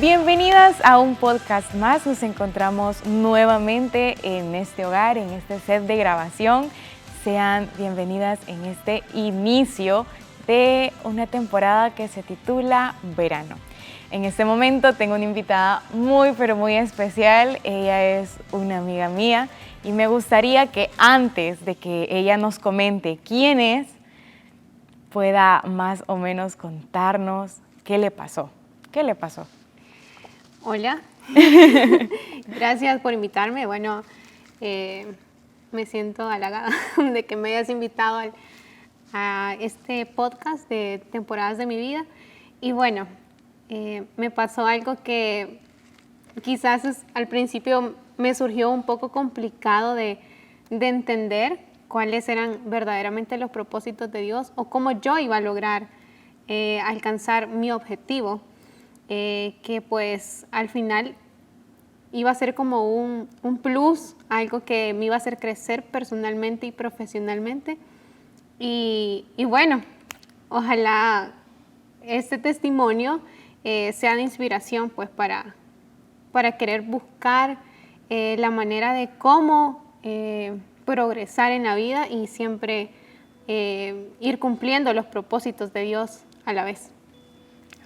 Bienvenidas a un podcast más. Nos encontramos nuevamente en este hogar, en este set de grabación. Sean bienvenidas en este inicio de una temporada que se titula Verano. En este momento tengo una invitada muy pero muy especial. Ella es una amiga mía y me gustaría que antes de que ella nos comente quién es, pueda más o menos contarnos qué le pasó. ¿Qué le pasó? Hola, gracias por invitarme. Bueno, me siento halagada de que me hayas invitado a este podcast de temporadas de mi vida. Y bueno, me pasó algo que quizás al principio me surgió un poco complicado de entender cuáles eran verdaderamente los propósitos de Dios o cómo yo iba a lograr alcanzar mi objetivo. Que pues al final iba a ser como un plus, algo que me iba a hacer crecer personalmente y profesionalmente. Y bueno, ojalá este testimonio sea de inspiración pues para querer buscar la manera de cómo progresar en la vida y siempre ir cumpliendo los propósitos de Dios a la vez.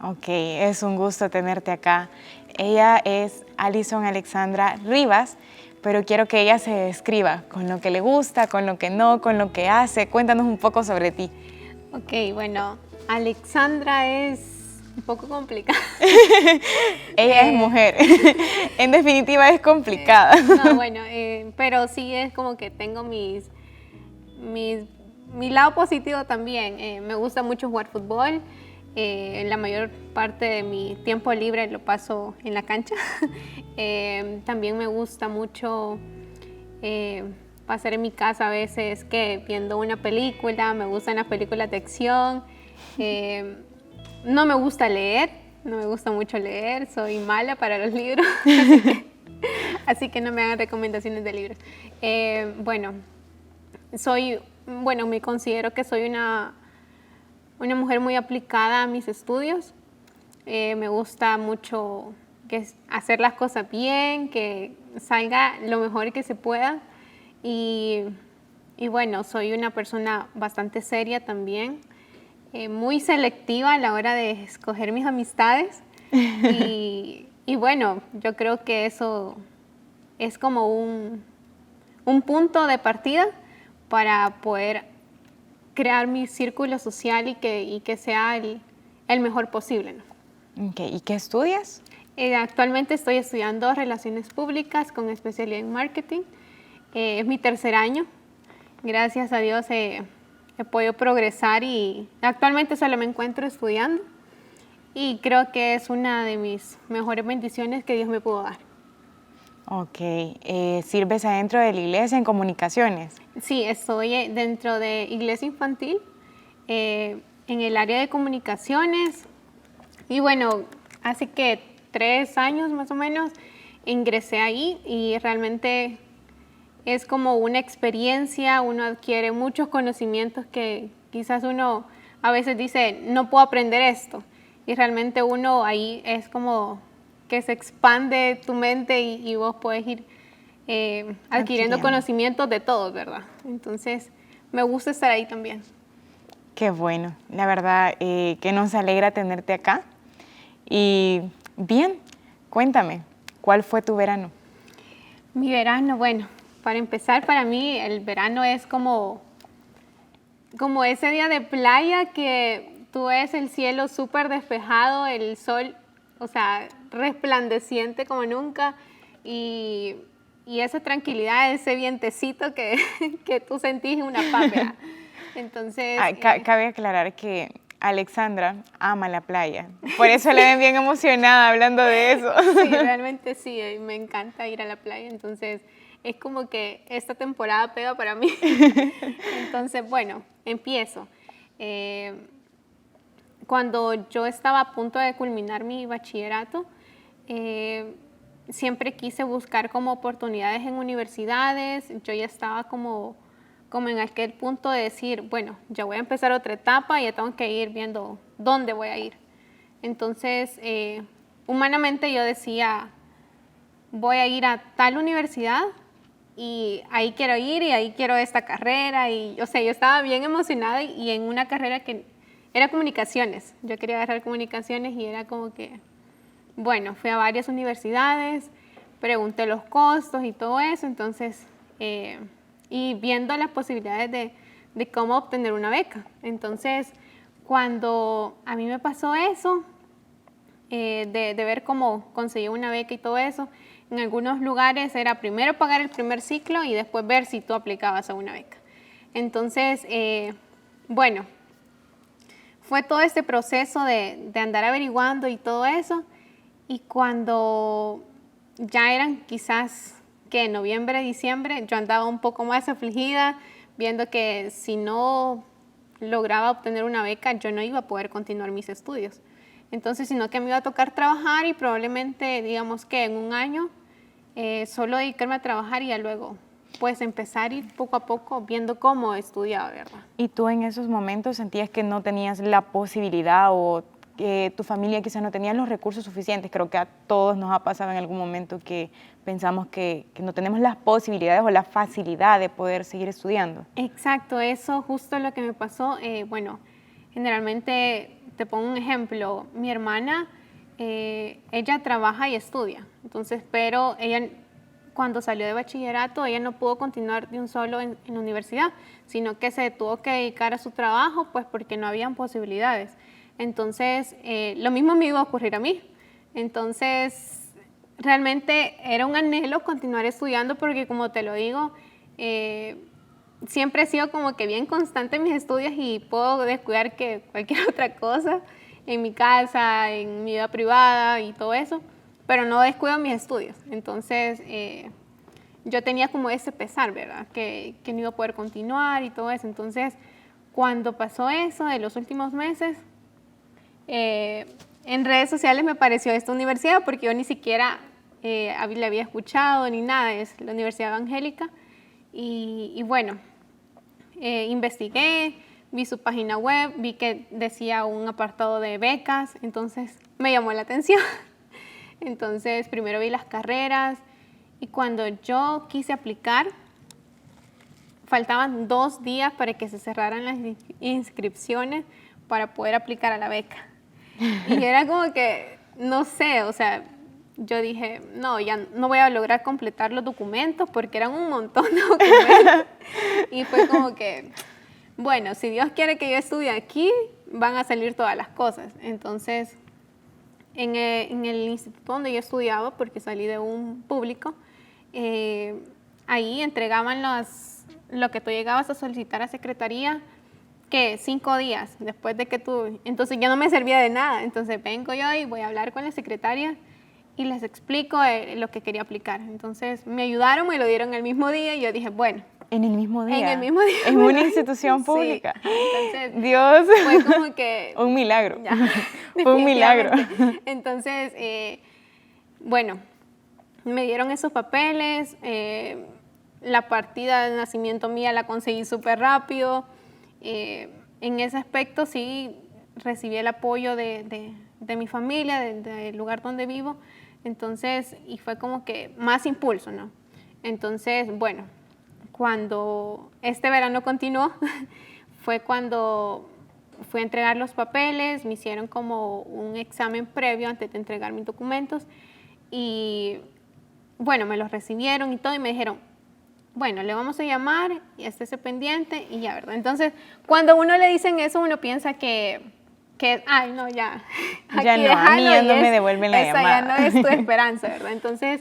Ok, es un gusto tenerte acá. Ella es Alison Alexandra Rivas, pero quiero que ella se describa con lo que le gusta, con lo que no, con lo que hace. Cuéntanos un poco sobre ti. Ok, bueno, Alexandra es un poco complicada. Ella es mujer, en definitiva es complicada. No, bueno, pero sí es como que tengo mi lado positivo también. Me gusta mucho jugar fútbol. La mayor parte de mi tiempo libre lo paso en la cancha. También me gusta mucho pasar en mi casa a veces viendo una película. Me gustan las películas de acción. No me gusta leer, no me gusta mucho leer. Soy mala para los libros, así que no me hagan recomendaciones de libros. Me considero que soy una mujer muy aplicada a mis estudios. Me gusta mucho hacer las cosas bien, que salga lo mejor que se pueda. Y bueno, soy una persona bastante seria también, muy selectiva a la hora de escoger mis amistades. Y bueno, yo creo que eso es como un punto de partida para poder crear mi círculo social y que sea el mejor posible, ¿no? Okay, ¿y qué estudias? Actualmente estoy estudiando Relaciones Públicas con especialidad en Marketing. Es mi tercer año. Gracias a Dios he podido progresar y actualmente solo me encuentro estudiando. Y creo que es una de mis mejores bendiciones que Dios me pudo dar. Ok, ¿sirves adentro de la iglesia en comunicaciones? Sí, estoy dentro de Iglesia Infantil, en el área de comunicaciones. Y bueno, hace que 3 años más o menos ingresé ahí y realmente es como una experiencia. Uno adquiere muchos conocimientos que quizás uno a veces dice, no puedo aprender esto. Y realmente uno ahí es como que se expande tu mente y vos puedes ir adquiriendo conocimientos de todos, ¿verdad? Entonces, me gusta estar ahí también. Qué bueno, la verdad que nos alegra tenerte acá. Y bien, cuéntame, ¿cuál fue tu verano? Mi verano, bueno, para empezar, para mí el verano es como ese día de playa que tú ves el cielo súper despejado, el sol, o sea, resplandeciente como nunca, y esa tranquilidad, ese vientecito que tú sentís una paz, ¿verdad? Entonces... Cabe aclarar que Alexandra ama la playa, por eso la ven bien emocionada hablando de eso. Sí, realmente sí, me encanta ir a la playa, entonces es como que esta temporada pega para mí. Entonces, bueno, empiezo. Cuando yo estaba a punto de culminar mi bachillerato, siempre quise buscar como oportunidades en universidades. Yo ya estaba como en aquel punto de decir, bueno, ya voy a empezar otra etapa y ya tengo que ir viendo dónde voy a ir. Entonces, humanamente yo decía, voy a ir a tal universidad y ahí quiero ir y ahí quiero esta carrera. Y, o sea, yo estaba bien emocionada y en una carrera que era comunicaciones. Yo quería agarrar comunicaciones y era como que, bueno, fui a varias universidades, pregunté los costos y todo eso, entonces, y viendo las posibilidades de cómo obtener una beca. Entonces, cuando a mí me pasó eso, de ver cómo conseguí una beca y todo eso, en algunos lugares era primero pagar el primer ciclo y después ver si tú aplicabas a una beca. Entonces, bueno, fue todo este proceso de andar averiguando y todo eso, y cuando ya eran quizás que noviembre, diciembre, yo andaba un poco más afligida, viendo que si no lograba obtener una beca, yo no iba a poder continuar mis estudios. Entonces, sino que me iba a tocar trabajar y probablemente, digamos que en un año, solo dedicarme a trabajar y ya luego pues empezar a ir poco a poco viendo cómo estudiaba, ¿verdad? ¿Y tú en esos momentos sentías que no tenías la posibilidad o que tu familia quizás no tenía los recursos suficientes? Creo que a todos nos ha pasado en algún momento que pensamos que no tenemos las posibilidades o la facilidad de poder seguir estudiando. Exacto, eso justo lo que me pasó. Bueno, generalmente te pongo un ejemplo. Mi hermana, ella trabaja y estudia, entonces, pero ella cuando salió de bachillerato, ella no pudo continuar de un solo en la universidad, sino que se tuvo que dedicar a su trabajo, pues porque no habían posibilidades. Entonces, lo mismo me iba a ocurrir a mí. Entonces, realmente era un anhelo continuar estudiando porque, como te lo digo, siempre he sido como que bien constante en mis estudios y puedo descuidar que cualquier otra cosa en mi casa, en mi vida privada y todo eso, pero no descuido mis estudios. Entonces, yo tenía como ese pesar, ¿verdad? Que no iba a poder continuar y todo eso. Entonces, cuando pasó eso de los últimos meses, en redes sociales me apareció esta universidad porque yo ni siquiera la había escuchado ni nada. Es la Universidad Evangélica. Y bueno, investigué, vi su página web, vi que decía un apartado de becas, entonces me llamó la atención. Entonces, primero vi las carreras y cuando yo quise aplicar, faltaban 2 días para que se cerraran las inscripciones para poder aplicar a la beca. Y era como que, no sé, o sea, yo dije, no, ya no voy a lograr completar los documentos porque eran un montón de documentos. Y fue como que, bueno, si Dios quiere que yo estudie aquí, van a salir todas las cosas. Entonces, en el instituto donde yo estudiaba, porque salí de un público, ahí entregaban lo que tú llegabas a solicitar a secretaría, que 5 días después de que tú, entonces ya no me servía de nada. Entonces vengo yo y voy a hablar con la secretaria y les explico lo que quería aplicar. Entonces me ayudaron, me lo dieron el mismo día y yo dije, bueno. ¿En el mismo día? En el mismo día. ¿En una institución pública? Sí. Entonces, Dios. fue como que... Un milagro. Ya, fue un milagro. Entonces, bueno, me dieron esos papeles, la partida de nacimiento mía la conseguí súper rápido. En ese aspecto sí recibí el apoyo de mi familia, del lugar donde vivo, entonces, y fue como que más impulso, ¿no? Entonces, bueno, cuando este verano continuó, fue cuando fui a entregar los papeles, me hicieron como un examen previo antes de entregar mis documentos y, bueno, me los recibieron y todo y me dijeron, bueno, le vamos a llamar y estése pendiente y ya, ¿verdad? Entonces, cuando uno le dicen eso, uno piensa que ay, no, ya. Ya no, a mí ya no me devuelven la llamada. Ya no es tu esperanza, ¿verdad? Entonces,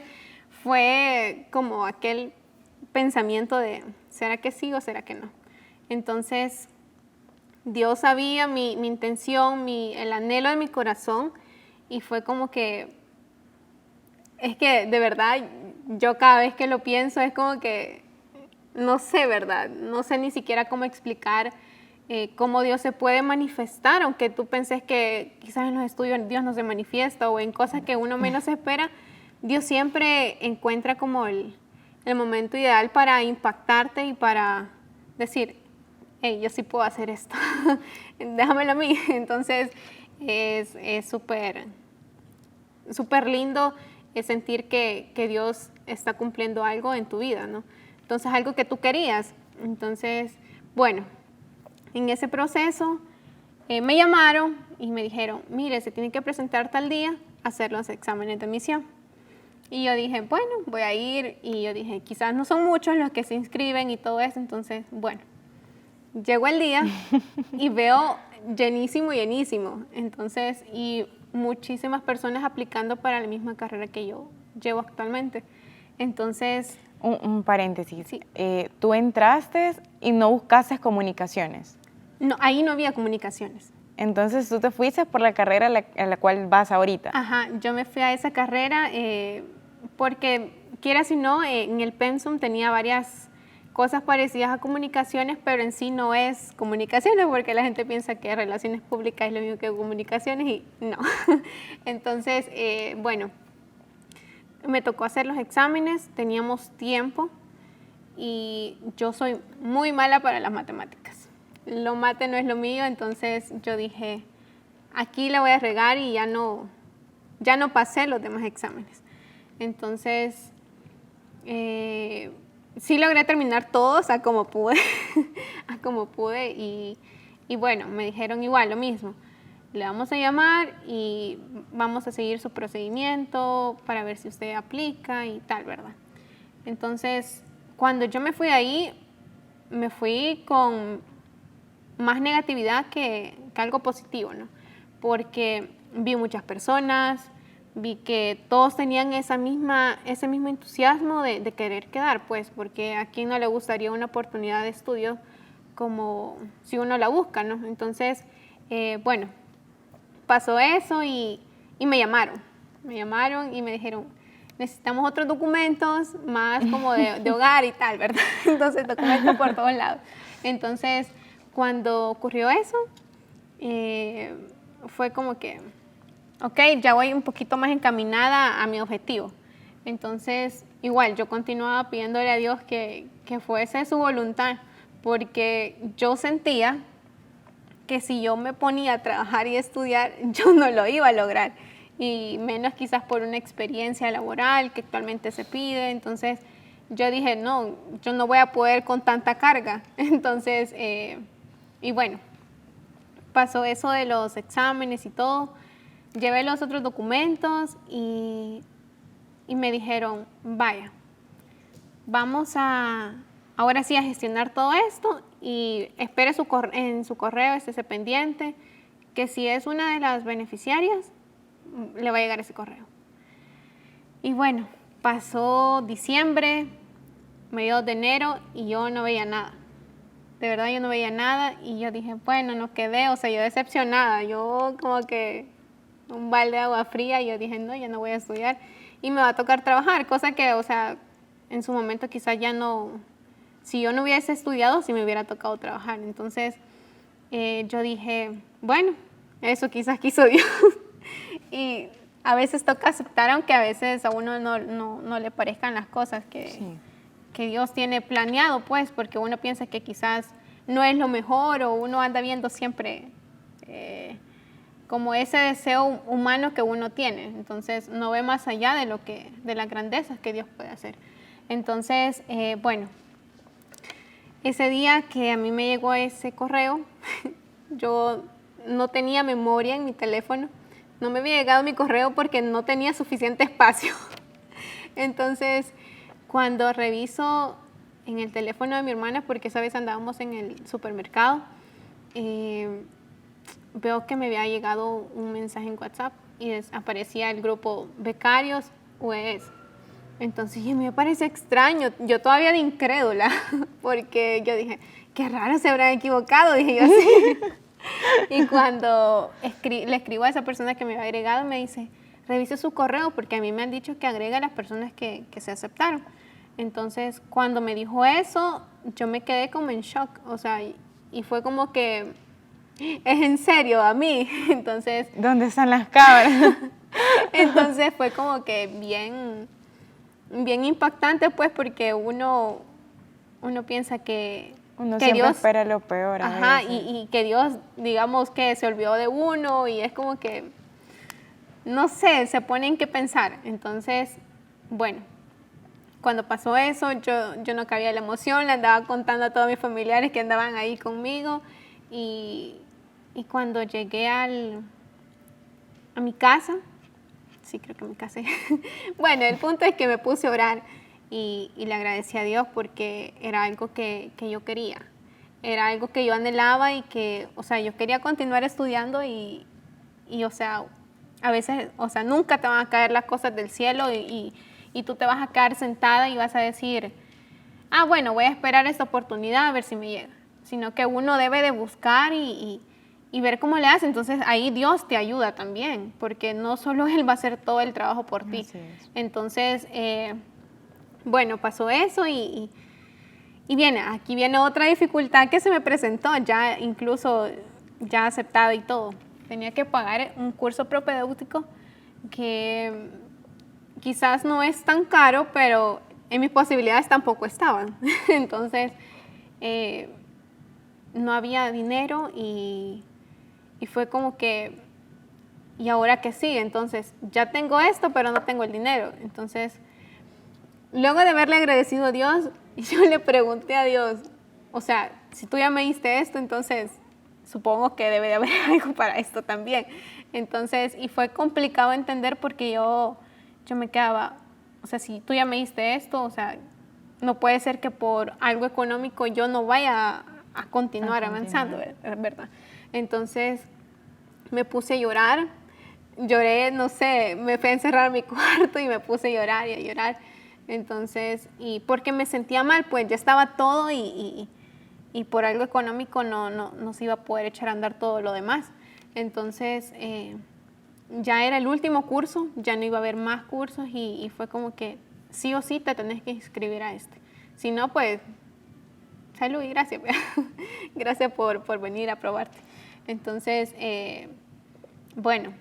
fue como aquel pensamiento de, ¿será que sí o será que no? Entonces, Dios sabía mi intención, el anhelo de mi corazón y fue como que, es que de verdad, yo cada vez que lo pienso es como que, no sé, ¿verdad? No sé ni siquiera cómo explicar cómo Dios se puede manifestar, aunque tú penses que quizás en los estudios Dios no se manifiesta o en cosas que uno menos espera, Dios siempre encuentra como el momento ideal para impactarte y para decir, hey, yo sí puedo hacer esto, déjamelo a mí. Entonces es súper súper lindo es sentir que Dios está cumpliendo algo en tu vida, ¿no? Entonces, algo que tú querías. Entonces, bueno, en ese proceso me llamaron y me dijeron, mire, se tiene que presentar tal día a hacer los exámenes de admisión. Y yo dije, bueno, voy a ir. Y yo dije, quizás no son muchos los que se inscriben y todo eso. Entonces, bueno, llegó el día y veo llenísimo, llenísimo. Entonces, y muchísimas personas aplicando para la misma carrera que yo llevo actualmente. Entonces... Un paréntesis. Sí. Tú entraste y no buscaste comunicaciones. No, ahí no había comunicaciones. Entonces tú te fuiste por la carrera a la cual vas ahorita. Ajá, yo me fui a esa carrera porque, quieras o no, en el pensum tenía varias cosas parecidas a comunicaciones, pero en sí no es comunicaciones, porque la gente piensa que relaciones públicas es lo mismo que comunicaciones y no. Entonces, bueno, me tocó hacer los exámenes, teníamos tiempo y yo soy muy mala para las matemáticas. Lo mate no es lo mío, entonces yo dije, aquí la voy a regar y ya no pasé los demás exámenes. Entonces, sí logré terminar todos a como pude, y bueno, me dijeron igual lo mismo. Le vamos a llamar y vamos a seguir su procedimiento para ver si usted aplica y tal, ¿verdad? Entonces, cuando yo me fui ahí, me fui con más negatividad que algo positivo, ¿no? Porque vi muchas personas, vi que todos tenían ese mismo entusiasmo de querer quedar, pues, porque a quién no le gustaría una oportunidad de estudio como si uno la busca, ¿no? Entonces, bueno, pasó eso y me llamaron y me dijeron, necesitamos otros documentos más como de hogar y tal, ¿verdad? Entonces, documentos por todos lados. Entonces, cuando ocurrió eso, fue como que, ok, ya voy un poquito más encaminada a mi objetivo. Entonces, igual, yo continuaba pidiéndole a Dios que fuese su voluntad, porque yo sentía que si yo me ponía a trabajar y estudiar, yo no lo iba a lograr, y menos quizás por una experiencia laboral que actualmente se pide. Entonces, yo dije, no, yo no voy a poder con tanta carga. Entonces, y bueno, pasó eso de los exámenes y todo, llevé los otros documentos y me dijeron, vaya, vamos ahora sí a gestionar todo esto y espere en su correo, estése pendiente, que si es una de las beneficiarias, le va a llegar ese correo. Y bueno, pasó diciembre, mediados de enero, y yo no veía nada. De verdad yo no veía nada y yo dije, bueno, no quedé, o sea, yo decepcionada, yo como que un balde de agua fría, y yo dije, no, ya no voy a estudiar y me va a tocar trabajar, cosa que, o sea, en su momento quizás ya no, si yo no hubiese estudiado, sí me hubiera tocado trabajar. Entonces, yo dije, bueno, eso quizás quiso Dios. Y a veces toca aceptar, aunque a veces a uno no le parezcan las cosas que Dios tiene planeado, pues, porque uno piensa que quizás no es lo mejor, o uno anda viendo siempre como ese deseo humano que uno tiene. Entonces, no ve más allá de las grandezas que Dios puede hacer. Entonces, bueno, ese día que a mí me llegó ese correo, yo no tenía memoria en mi teléfono. No me había llegado mi correo porque no tenía suficiente espacio. Entonces, cuando reviso en el teléfono de mi hermana, porque esa vez andábamos en el supermercado, veo que me había llegado un mensaje en WhatsApp y aparecía el grupo Becarios UES. Entonces, a mí me parece extraño, yo todavía de incrédula, porque yo dije, qué raro, se habrán equivocado, dije yo así. Y cuando le escribo a esa persona que me había agregado, me dice, revise su correo, porque a mí me han dicho que agregue a las personas que se aceptaron. Entonces, cuando me dijo eso, yo me quedé como en shock, o sea, y fue como que, es en serio, a mí. Entonces, ¿dónde están las cámaras? Entonces fue como que bien impactante, pues, porque uno piensa que Siempre Dios espera lo peor. Ajá, y que Dios, digamos, que se olvidó de uno, y es como que no sé, se pone en qué pensar. Entonces, bueno, cuando pasó eso, yo no cabía la emoción, le andaba contando a todos mis familiares que andaban ahí conmigo y cuando llegué a mi casa, sí, creo que me casé. Bueno, el punto es que me puse a orar y le agradecí a Dios porque era algo que yo quería. Era algo que yo anhelaba y que, o sea, yo quería continuar estudiando y o sea, a veces, o sea, nunca te van a caer las cosas del cielo y tú te vas a quedar sentada y vas a decir, ah, bueno, voy a esperar esta oportunidad a ver si me llega. Sino que uno debe de buscar y ver cómo le hace. Entonces ahí Dios te ayuda también, porque no solo Él va a hacer todo el trabajo por ti. Así es. Entonces, bueno, pasó eso y viene, aquí viene otra dificultad que se me presentó, ya incluso ya aceptada y todo. Tenía que pagar un curso propedéutico que quizás no es tan caro, pero en mis posibilidades tampoco estaban. Entonces, no había dinero y fue como que, ¿y ahora qué sigue? Entonces, ya tengo esto, pero no tengo el dinero. Entonces, luego de haberle agradecido a Dios, yo le pregunté a Dios, o sea, si tú ya me diste esto, entonces supongo que debe de haber algo para esto también. Entonces, y fue complicado entender porque yo me quedaba, o sea, si tú ya me diste esto, o sea, no puede ser que por algo económico yo no vaya a continuar avanzando, ¿verdad? Entonces, me puse a llorar, lloré, no sé, me fui a encerrar en mi cuarto y me puse a llorar y a llorar. Entonces, y porque me sentía mal, pues ya estaba todo y por algo económico no se iba a poder echar a andar todo lo demás. Entonces, ya era el último curso, ya no iba a haber más cursos y fue como que sí o sí te tenés que inscribir a este. Si no, pues, salud y gracias. Gracias por venir a probarte. Entonces, bueno,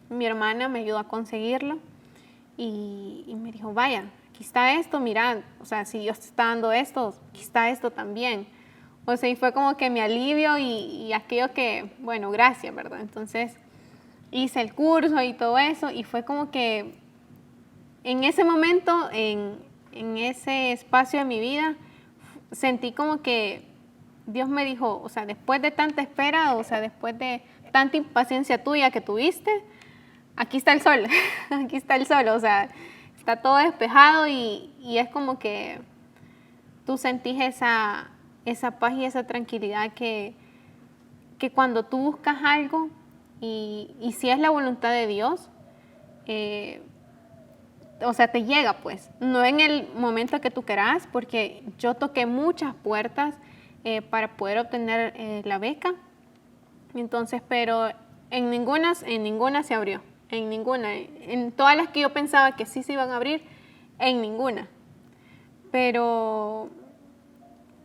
mi hermana me ayudó a conseguirlo y me dijo, vaya, aquí está esto, mira, o sea, si Dios te está dando esto, aquí está esto también. O sea, y fue como que mi alivio y aquello que, bueno, gracias, ¿verdad? Entonces, hice el curso y todo eso y fue como que en ese momento, en ese espacio de mi vida, sentí como que Dios me dijo, o sea, después de tanta espera, o sea, después de tanta impaciencia tuya que tuviste, aquí está el sol, aquí está el sol, o sea, está todo despejado y es como que tú sentís esa paz y esa tranquilidad que cuando tú buscas algo y si es la voluntad de Dios, o sea, te llega pues, no en el momento que tú querás, porque yo toqué muchas puertas para poder obtener la beca, entonces, pero en ninguna se abrió, en ninguna, en todas las que yo pensaba que sí se iban a abrir, en ninguna, pero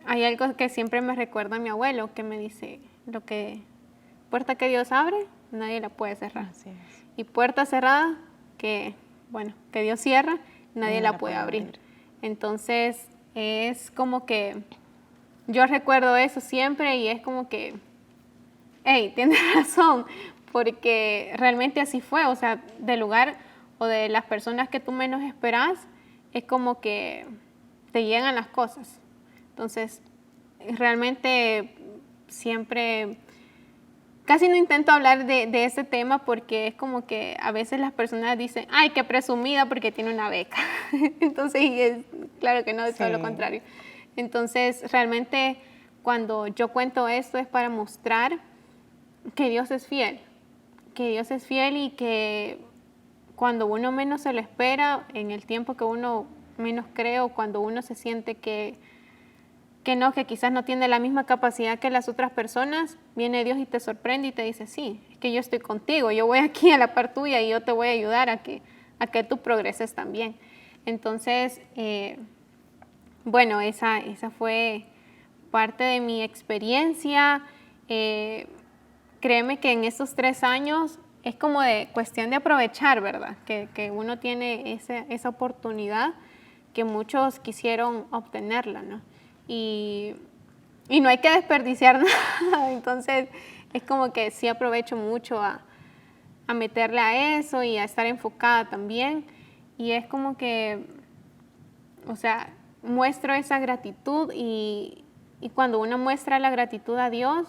hay algo que siempre me recuerda mi abuelo, que me dice, puerta que Dios abre, nadie la puede cerrar. Así es. Y puerta cerrada, que Dios cierra, nadie la puede abrir. Entonces, es como que yo recuerdo eso siempre y es como que, hey, tienes razón, porque realmente así fue. O sea, del lugar o de las personas que tú menos esperas, es como que te llegan las cosas. Entonces, realmente siempre, casi no intento hablar de ese tema porque es como que a veces las personas dicen, ay, qué presumida porque tiene una beca. Entonces, claro que no, es todo lo contrario. Entonces, realmente cuando yo cuento esto es para mostrar que Dios es fiel y que cuando uno menos se lo espera, en el tiempo que uno menos cree o cuando uno se siente que quizás no tiene la misma capacidad que las otras personas, viene Dios y te sorprende y te dice, sí, es que yo estoy contigo, yo voy aquí a la par tuya y yo te voy a ayudar a que tú progreses también. Entonces, bueno, esa fue parte de mi experiencia. Créeme que en estos 3 años es como de cuestión de aprovechar, ¿verdad? Que uno tiene esa oportunidad que muchos quisieron obtenerla, ¿no? Y no hay que desperdiciar nada. Entonces, es como que sí aprovecho mucho a a meterle a eso y a estar enfocada también. Y es como que, o sea, muestro esa gratitud y cuando uno muestra la gratitud a Dios,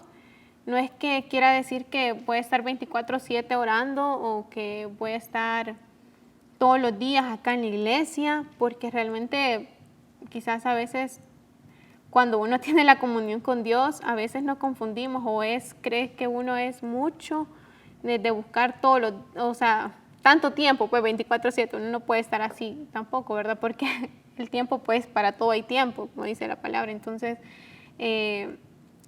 no es que quiera decir que voy a estar 24/7 orando o que voy a estar todos los días acá en la iglesia, porque realmente quizás a veces cuando uno tiene la comunión con Dios, a veces nos confundimos o cree que uno es mucho de buscar o sea, tanto tiempo, pues 24/7, uno no puede estar así tampoco, ¿verdad? Porque el tiempo, pues para todo hay tiempo, como dice la palabra. Entonces,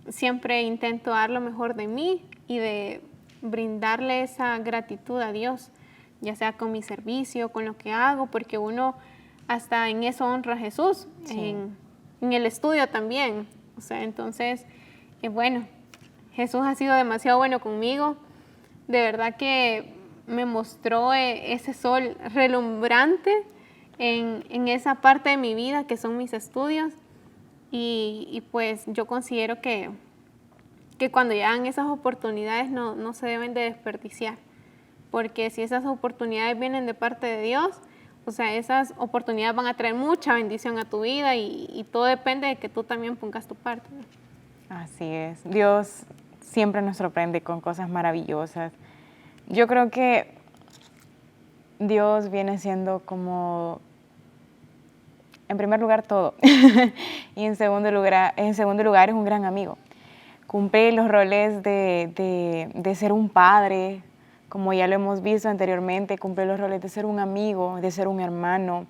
siempre intento dar lo mejor de mí y de brindarle esa gratitud a Dios, ya sea con mi servicio, con lo que hago, porque uno hasta en eso honra a Jesús, Sí. en el estudio también. O sea, entonces, bueno, Jesús ha sido demasiado bueno conmigo. De verdad que me mostró ese sol relumbrante en esa parte de mi vida que son mis estudios. Y pues yo considero que cuando llegan esas oportunidades no se deben de desperdiciar, porque si esas oportunidades vienen de parte de Dios, o sea, esas oportunidades van a traer mucha bendición a tu vida y todo depende de que tú también pongas tu parte, ¿no? Así es. Dios siempre nos sorprende con cosas maravillosas. Yo creo que Dios viene siendo como, en primer lugar, todo. Y en segundo lugar es un gran amigo. Cumple los roles de ser un padre, como ya lo hemos visto anteriormente, cumple los roles de ser un amigo, de ser un hermano.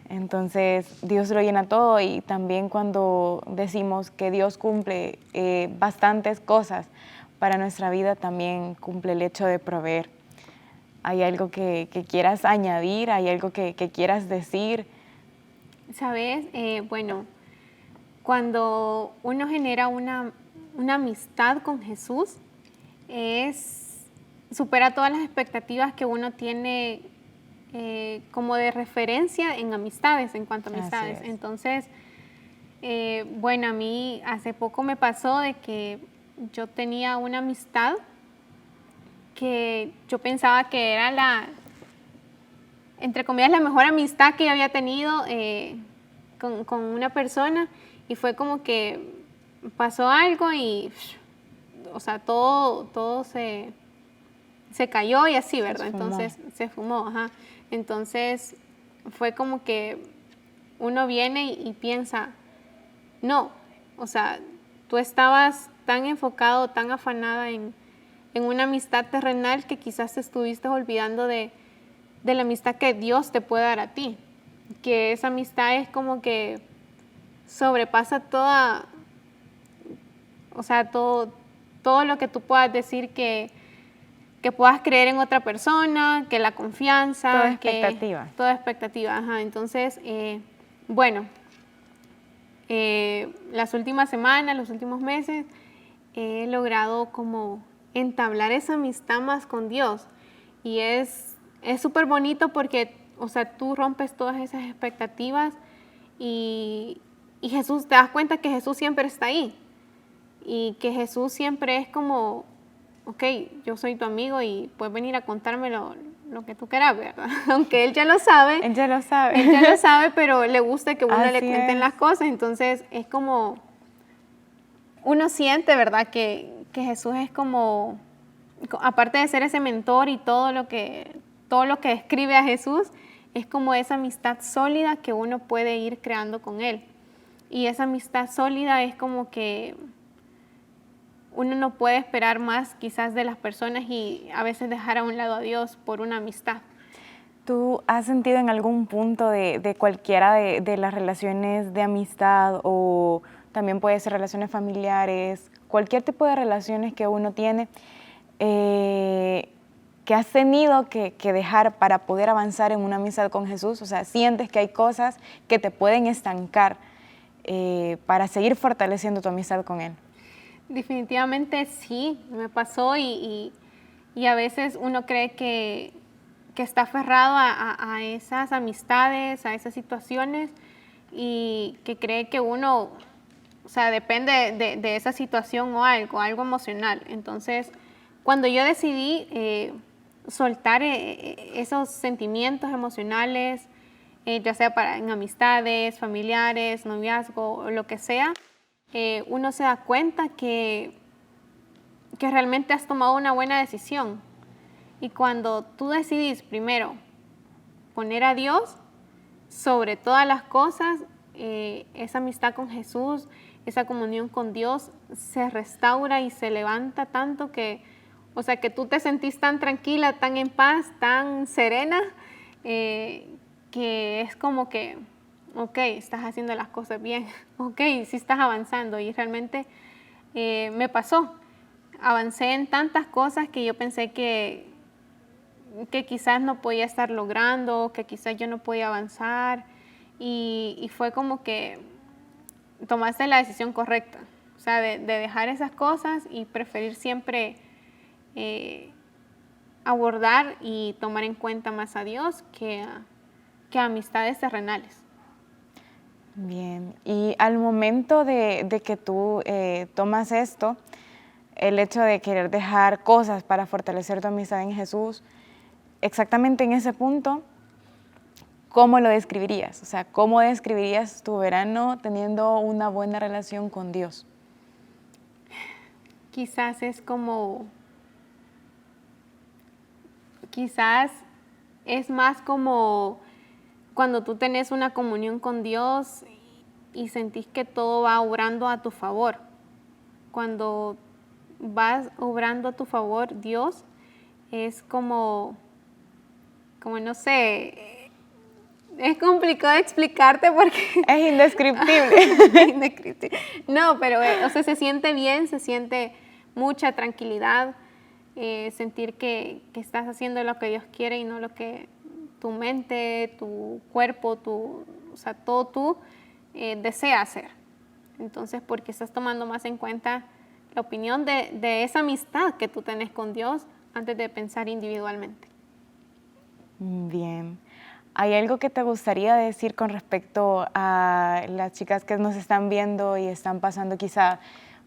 Entonces, Dios lo llena todo y también cuando decimos que Dios cumple bastantes cosas para nuestra vida, también cumple el hecho de proveer. ¿Hay algo que quieras añadir? ¿Hay algo que quieras decir? ¿Sabes? Bueno, cuando uno genera una amistad con Jesús, supera todas las expectativas que uno tiene como de referencia en amistades, en cuanto a amistades. Entonces, bueno, a mí hace poco me pasó de que yo tenía una amistad que yo pensaba que era entre comillas, la mejor amistad que yo había tenido con una persona, y fue como que pasó algo y, o sea, todo se cayó y así, ¿verdad? Entonces se fumó, ajá. Entonces fue como que uno viene y piensa, no, o sea, tú estabas tan enfocado, tan afanada en una amistad terrenal que quizás te estuviste olvidando de la amistad que Dios te puede dar a ti, que esa amistad es como que sobrepasa o sea, todo lo que tú puedas decir que puedas creer en otra persona, que la confianza. Toda expectativa. Toda expectativa, ajá. Entonces, bueno, las últimas semanas, los últimos meses, he logrado como entablar esa amistad más con Dios. Y es súper bonito porque, o sea, tú rompes todas esas expectativas y Jesús, te das cuenta que Jesús siempre está ahí. Y que Jesús siempre es como, ok, yo soy tu amigo y puedes venir a contarme lo que tú quieras, ¿verdad? Aunque Él ya lo sabe. Él ya lo sabe. Él ya lo sabe, pero le gusta que uno Así le cuenten las cosas. Entonces, es como, uno siente, ¿verdad? Que Jesús es como, aparte de ser ese mentor y todo lo que describe a Jesús, es como esa amistad sólida que uno puede ir creando con Él. Y esa amistad sólida es como que uno no puede esperar más quizás de las personas y a veces dejar a un lado a Dios por una amistad. ¿Tú has sentido en algún punto de cualquiera de las relaciones de amistad o también puede ser relaciones familiares, cualquier tipo de relaciones que uno tiene, que has tenido que dejar para poder avanzar en una amistad con Jesús? O sea, ¿sientes que hay cosas que te pueden estancar para seguir fortaleciendo tu amistad con Él? Definitivamente sí, me pasó y a veces uno cree que está aferrado a esas amistades, a esas situaciones y que cree que uno, o sea, depende de esa situación o algo emocional. Entonces, cuando yo decidí soltar esos sentimientos emocionales, ya sea en amistades, familiares, noviazgo o lo que sea, uno se da cuenta que realmente has tomado una buena decisión. Y cuando tú decidís primero poner a Dios sobre todas las cosas, esa amistad con Jesús, esa comunión con Dios se restaura y se levanta tanto que tú te sentís tan tranquila, tan en paz, tan serena, que es como que, ok, estás haciendo las cosas bien, ok, sí estás avanzando. Y realmente me pasó, avancé en tantas cosas que yo pensé que quizás no podía estar logrando, que quizás yo no podía avanzar, y fue como que tomaste la decisión correcta, o sea, de dejar esas cosas y preferir siempre abordar y tomar en cuenta más a Dios que amistades terrenales. Bien, y al momento de que tú tomas esto, el hecho de querer dejar cosas para fortalecer tu amistad en Jesús, exactamente en ese punto, ¿cómo lo describirías? O sea, ¿cómo describirías tu verano teniendo una buena relación con Dios? Quizás es más como cuando tú tenés una comunión con Dios y sentís que todo va obrando a tu favor. Cuando vas obrando a tu favor, Dios, es como no sé, es complicado de explicarte porque Es indescriptible. indescriptible. No, pero se siente bien, se siente mucha tranquilidad, sentir que estás haciendo lo que Dios quiere y no lo que tu mente, tu cuerpo, todo tú desea hacer. Entonces, porque estás tomando más en cuenta la opinión de esa amistad que tú tenés con Dios antes de pensar individualmente. Bien. ¿Hay algo que te gustaría decir con respecto a las chicas que nos están viendo y están pasando quizá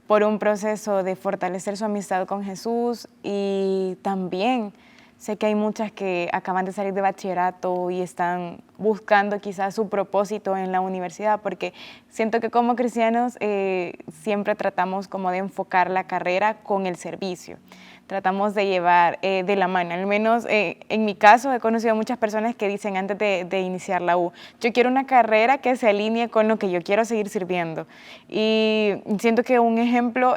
por un proceso de fortalecer su amistad con Jesús? Y también sé que hay muchas que acaban de salir de bachillerato y están buscando quizás su propósito en la universidad, porque siento que como cristianos siempre tratamos como de enfocar la carrera con el servicio. Tratamos de llevar de la mano, al menos en mi caso he conocido a muchas personas que dicen antes de iniciar la U, yo quiero una carrera que se alinee con lo que yo quiero seguir sirviendo. Y siento que un ejemplo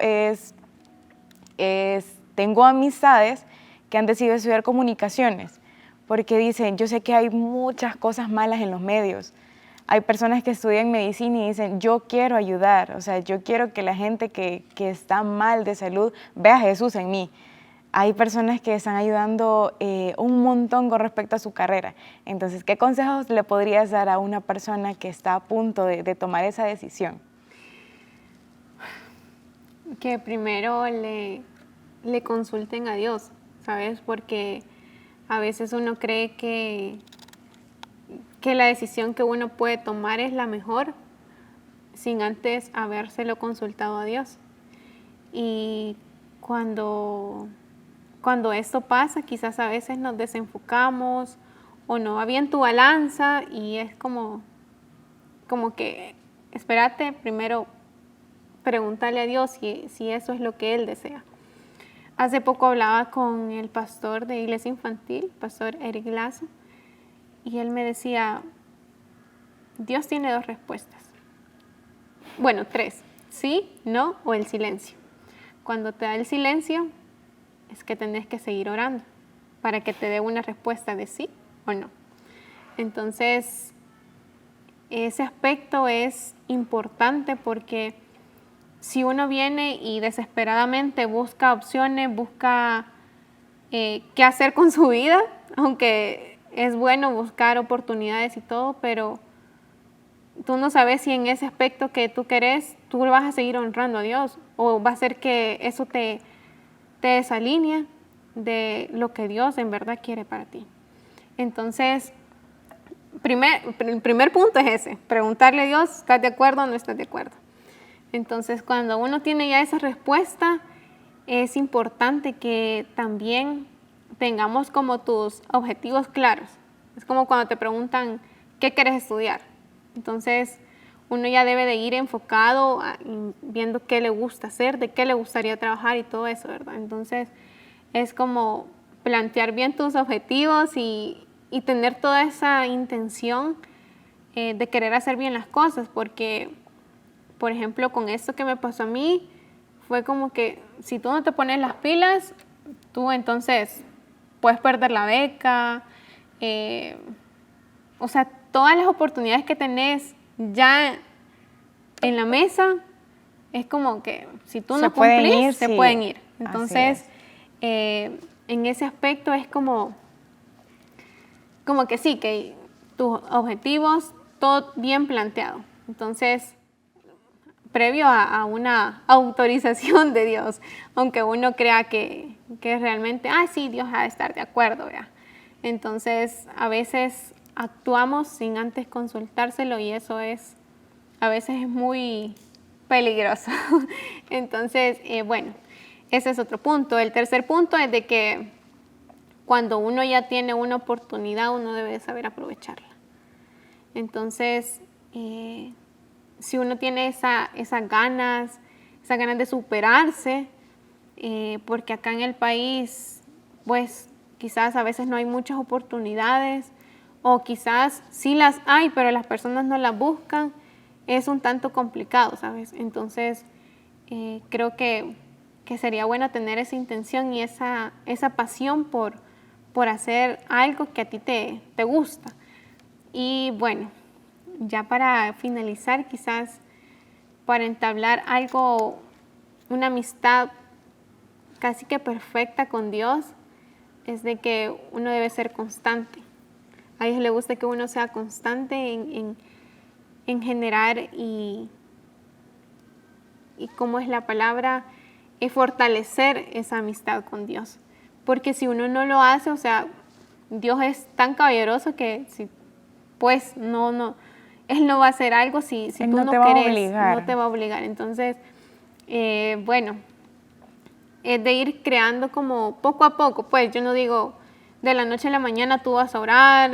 tengo amistades que han decidido estudiar comunicaciones, porque dicen, yo sé que hay muchas cosas malas en los medios. Hay personas que estudian medicina y dicen, yo quiero ayudar, o sea, yo quiero que la gente que está mal de salud vea a Jesús en mí. Hay personas que están ayudando un montón con respecto a su carrera. Entonces, ¿qué consejos le podrías dar a una persona que está a punto de tomar esa decisión? Que primero le consulten a Dios, ¿sabes? Porque a veces uno cree que la decisión que uno puede tomar es la mejor sin antes habérselo consultado a Dios. Y cuando esto pasa, quizás a veces nos desenfocamos o no va bien tu balanza y es como que, espérate, primero preguntarle a Dios si eso es lo que Él desea. Hace poco hablaba con el pastor de Iglesia Infantil, pastor Eric Lazo, y él me decía, Dios tiene 2 respuestas. Bueno, 3, sí, no o el silencio. Cuando te da el silencio, es que tenés que seguir orando para que te dé una respuesta de sí o no. Entonces, ese aspecto es importante porque si uno viene y desesperadamente busca opciones, busca qué hacer con su vida, aunque es bueno buscar oportunidades y todo, pero tú no sabes si en ese aspecto que tú querés, tú vas a seguir honrando a Dios o va a ser que eso te desalinea de lo que Dios en verdad quiere para ti. Entonces, el primer punto es ese, preguntarle a Dios, ¿estás de acuerdo o no estás de acuerdo? Entonces, cuando uno tiene ya esa respuesta, es importante que también tengamos como tus objetivos claros. Es como cuando te preguntan, ¿qué quieres estudiar? Entonces, uno ya debe de ir enfocado viendo qué le gusta hacer, de qué le gustaría trabajar y todo eso, ¿verdad? Entonces, es como plantear bien tus objetivos y tener toda esa intención de querer hacer bien las cosas, porque, por ejemplo, con esto que me pasó a mí, fue como que si tú no te pones las pilas, tú entonces puedes perder la beca, o sea, todas las oportunidades que tenés ya en la mesa, es como que si tú no cumplís, se pueden ir. Entonces, en ese aspecto es como que sí, que tus objetivos, todo bien planteado. Entonces, previo a una autorización de Dios, aunque uno crea que realmente, sí, Dios ha de estar de acuerdo, ¿verdad? Entonces, a veces actuamos sin antes consultárselo y eso a veces es muy peligroso. Entonces, bueno, ese es otro punto. El tercer punto es de que cuando uno ya tiene una oportunidad, uno debe saber aprovecharla. Entonces, si uno tiene esas ganas de superarse, porque acá en el país, pues quizás a veces no hay muchas oportunidades, o quizás sí las hay, pero las personas no las buscan, es un tanto complicado, ¿sabes? Entonces, creo que sería bueno tener esa intención y esa pasión por hacer algo que a ti te gusta. Y bueno, ya para finalizar, quizás para entablar una amistad casi que perfecta con Dios, es de que uno debe ser constante. A Dios le gusta que uno sea constante en generar y ¿cómo es la palabra? Es fortalecer esa amistad con Dios. Porque si uno no lo hace, o sea, Dios es tan caballeroso que si, pues no, Él no va a hacer algo si tú no querés, no te va a obligar. Entonces, bueno, es de ir creando como poco a poco. Pues yo no digo de la noche a la mañana tú vas a orar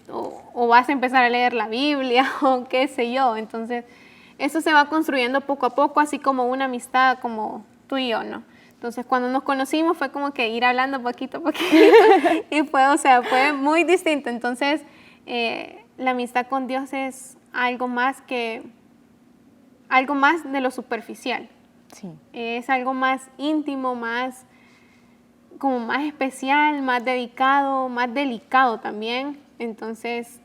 o vas a empezar a leer la Biblia o qué sé yo. Entonces, eso se va construyendo poco a poco, así como una amistad como tú y yo, ¿no? Entonces, cuando nos conocimos fue como que ir hablando poquito a poquito y fue muy distinto. Entonces, la amistad con Dios es algo más de lo superficial. Sí. Es algo más íntimo, más especial, más dedicado, más delicado también. Entonces,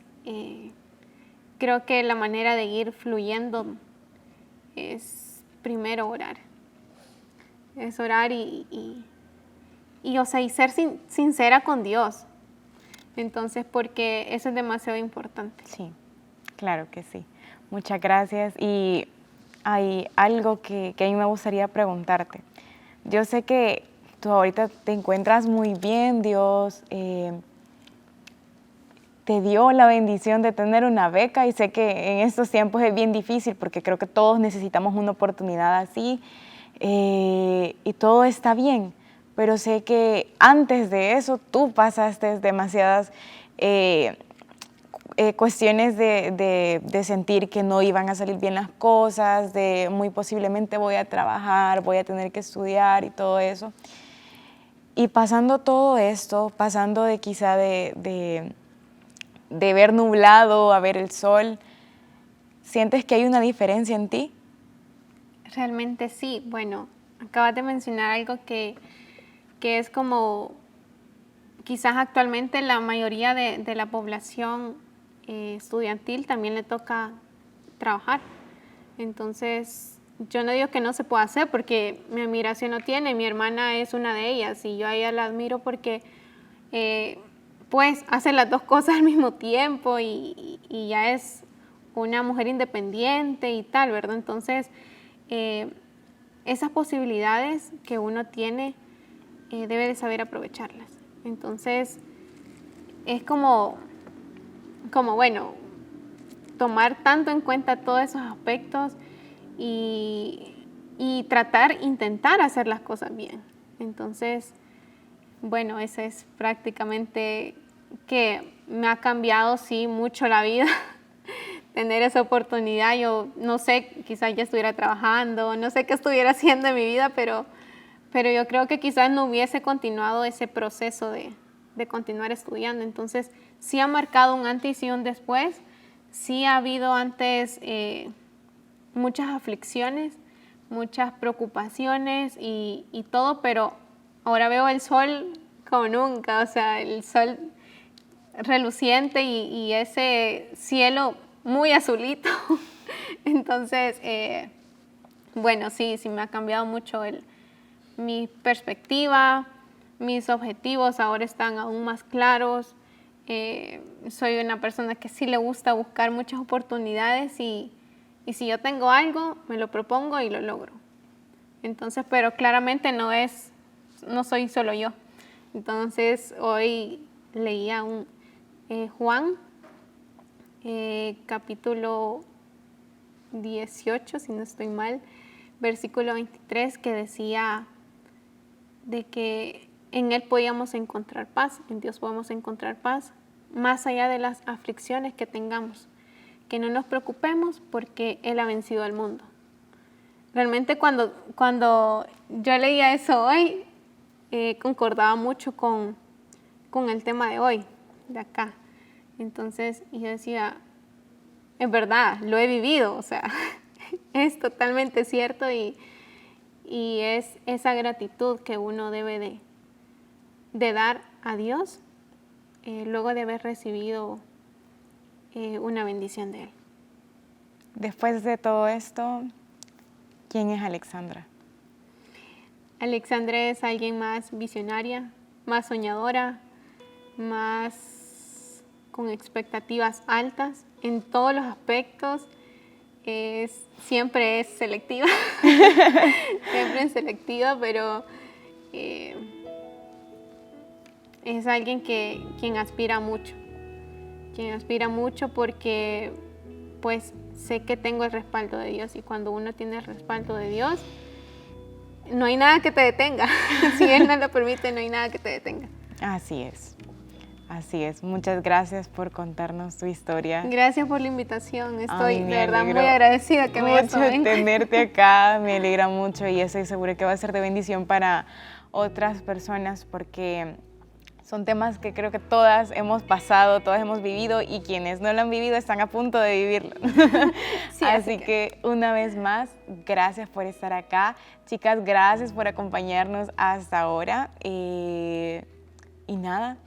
creo que la manera de ir fluyendo es primero orar. Es orar y ser sincera con Dios. Entonces, porque eso es demasiado importante. Sí, claro que sí. Muchas gracias. Y hay algo que a mí me gustaría preguntarte. Yo sé que tú ahorita te encuentras muy bien, Dios te dio la bendición de tener una beca y sé que en estos tiempos es bien difícil porque creo que todos necesitamos una oportunidad así y todo está bien, pero sé que antes de eso tú pasaste demasiadas cuestiones de sentir que no iban a salir bien las cosas, de muy posiblemente voy a trabajar, voy a tener que estudiar y todo eso. Y pasando todo esto, pasando de quizá de ver nublado a ver el sol, ¿sientes que hay una diferencia en ti? Realmente sí. Bueno, acabas de mencionar algo que es como quizás actualmente la mayoría de la población estudiantil también le toca trabajar. Entonces, yo no digo que no se pueda hacer porque mi admiración no tiene. Mi hermana es una de ellas y yo a ella la admiro porque pues hace las dos cosas al mismo tiempo y ya es una mujer independiente y tal, ¿verdad? Entonces, esas posibilidades que uno tiene debe de saber aprovecharlas. Entonces, es como bueno, tomar tanto en cuenta todos esos aspectos y intentar hacer las cosas bien. Entonces, Bueno, ese es prácticamente que me ha cambiado, sí, mucho la vida. Tener esa oportunidad, yo no sé, quizás ya estuviera trabajando, no sé qué estuviera haciendo en mi vida, pero yo creo que quizás no hubiese continuado ese proceso de continuar estudiando. Entonces, sí ha marcado un antes y un después, sí ha habido antes muchas aflicciones, muchas preocupaciones y todo, pero ahora veo el sol como nunca, o sea, el sol reluciente y ese cielo muy azulito. Entonces, bueno, sí me ha cambiado mucho mi perspectiva, mis objetivos ahora están aún más claros. Soy una persona que sí le gusta buscar muchas oportunidades y si yo tengo algo, me lo propongo y lo logro. Entonces, pero claramente no soy solo yo. Entonces, hoy leía Juan, capítulo 18, si no estoy mal, versículo 23, que decía de que en Él podíamos encontrar paz, en Dios podemos encontrar paz, más allá de las aflicciones que tengamos. Que no nos preocupemos porque Él ha vencido al mundo. Realmente cuando yo leía eso hoy, concordaba mucho con el tema de hoy, de acá. Entonces, yo decía, es verdad, lo he vivido, o sea, es totalmente cierto y es esa gratitud que uno debe de dar a Dios luego de haber recibido una bendición de Él. Después de todo esto, ¿quién es Alexandra? Alexandra es alguien más visionaria, más soñadora, más con expectativas altas en todos los aspectos. Siempre es selectiva, siempre es selectiva, pero es alguien quien aspira mucho porque pues sé que tengo el respaldo de Dios y cuando uno tiene el respaldo de Dios, no hay nada que te detenga. Si Él no lo permite, no hay nada que te detenga. Así es. Así es. Muchas gracias por contarnos tu historia. Gracias por la invitación. Estoy de verdad muy agradecida que me hayas tomado. Mucho tenerte acá. Me alegra mucho y estoy segura que va a ser de bendición para otras personas porque son temas que creo que todas hemos pasado, todas hemos vivido y quienes no lo han vivido están a punto de vivirlo. Sí, así que una vez más, gracias por estar acá. Chicas, gracias por acompañarnos hasta ahora. Y nada,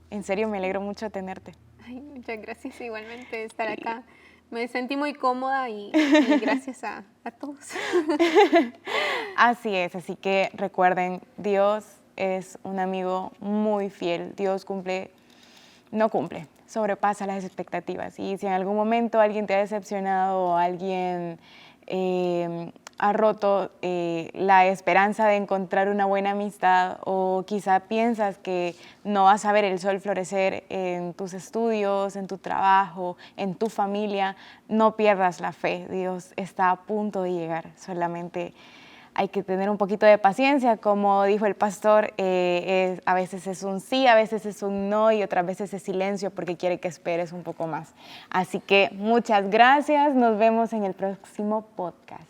en serio me alegro mucho tenerte. Ay, muchas gracias igualmente de estar acá. Me sentí muy cómoda y gracias a todos. Así es, así que recuerden, Dios es un amigo muy fiel. Dios no cumple, sobrepasa las expectativas. Y si en algún momento alguien te ha decepcionado o alguien ha roto la esperanza de encontrar una buena amistad o quizá piensas que no vas a ver el sol florecer en tus estudios, en tu trabajo, en tu familia, no pierdas la fe. Dios está a punto de llegar, solamente hay que tener un poquito de paciencia, como dijo el pastor, a veces es un sí, a veces es un no y otras veces es silencio porque quiere que esperes un poco más. Así que muchas gracias, nos vemos en el próximo podcast.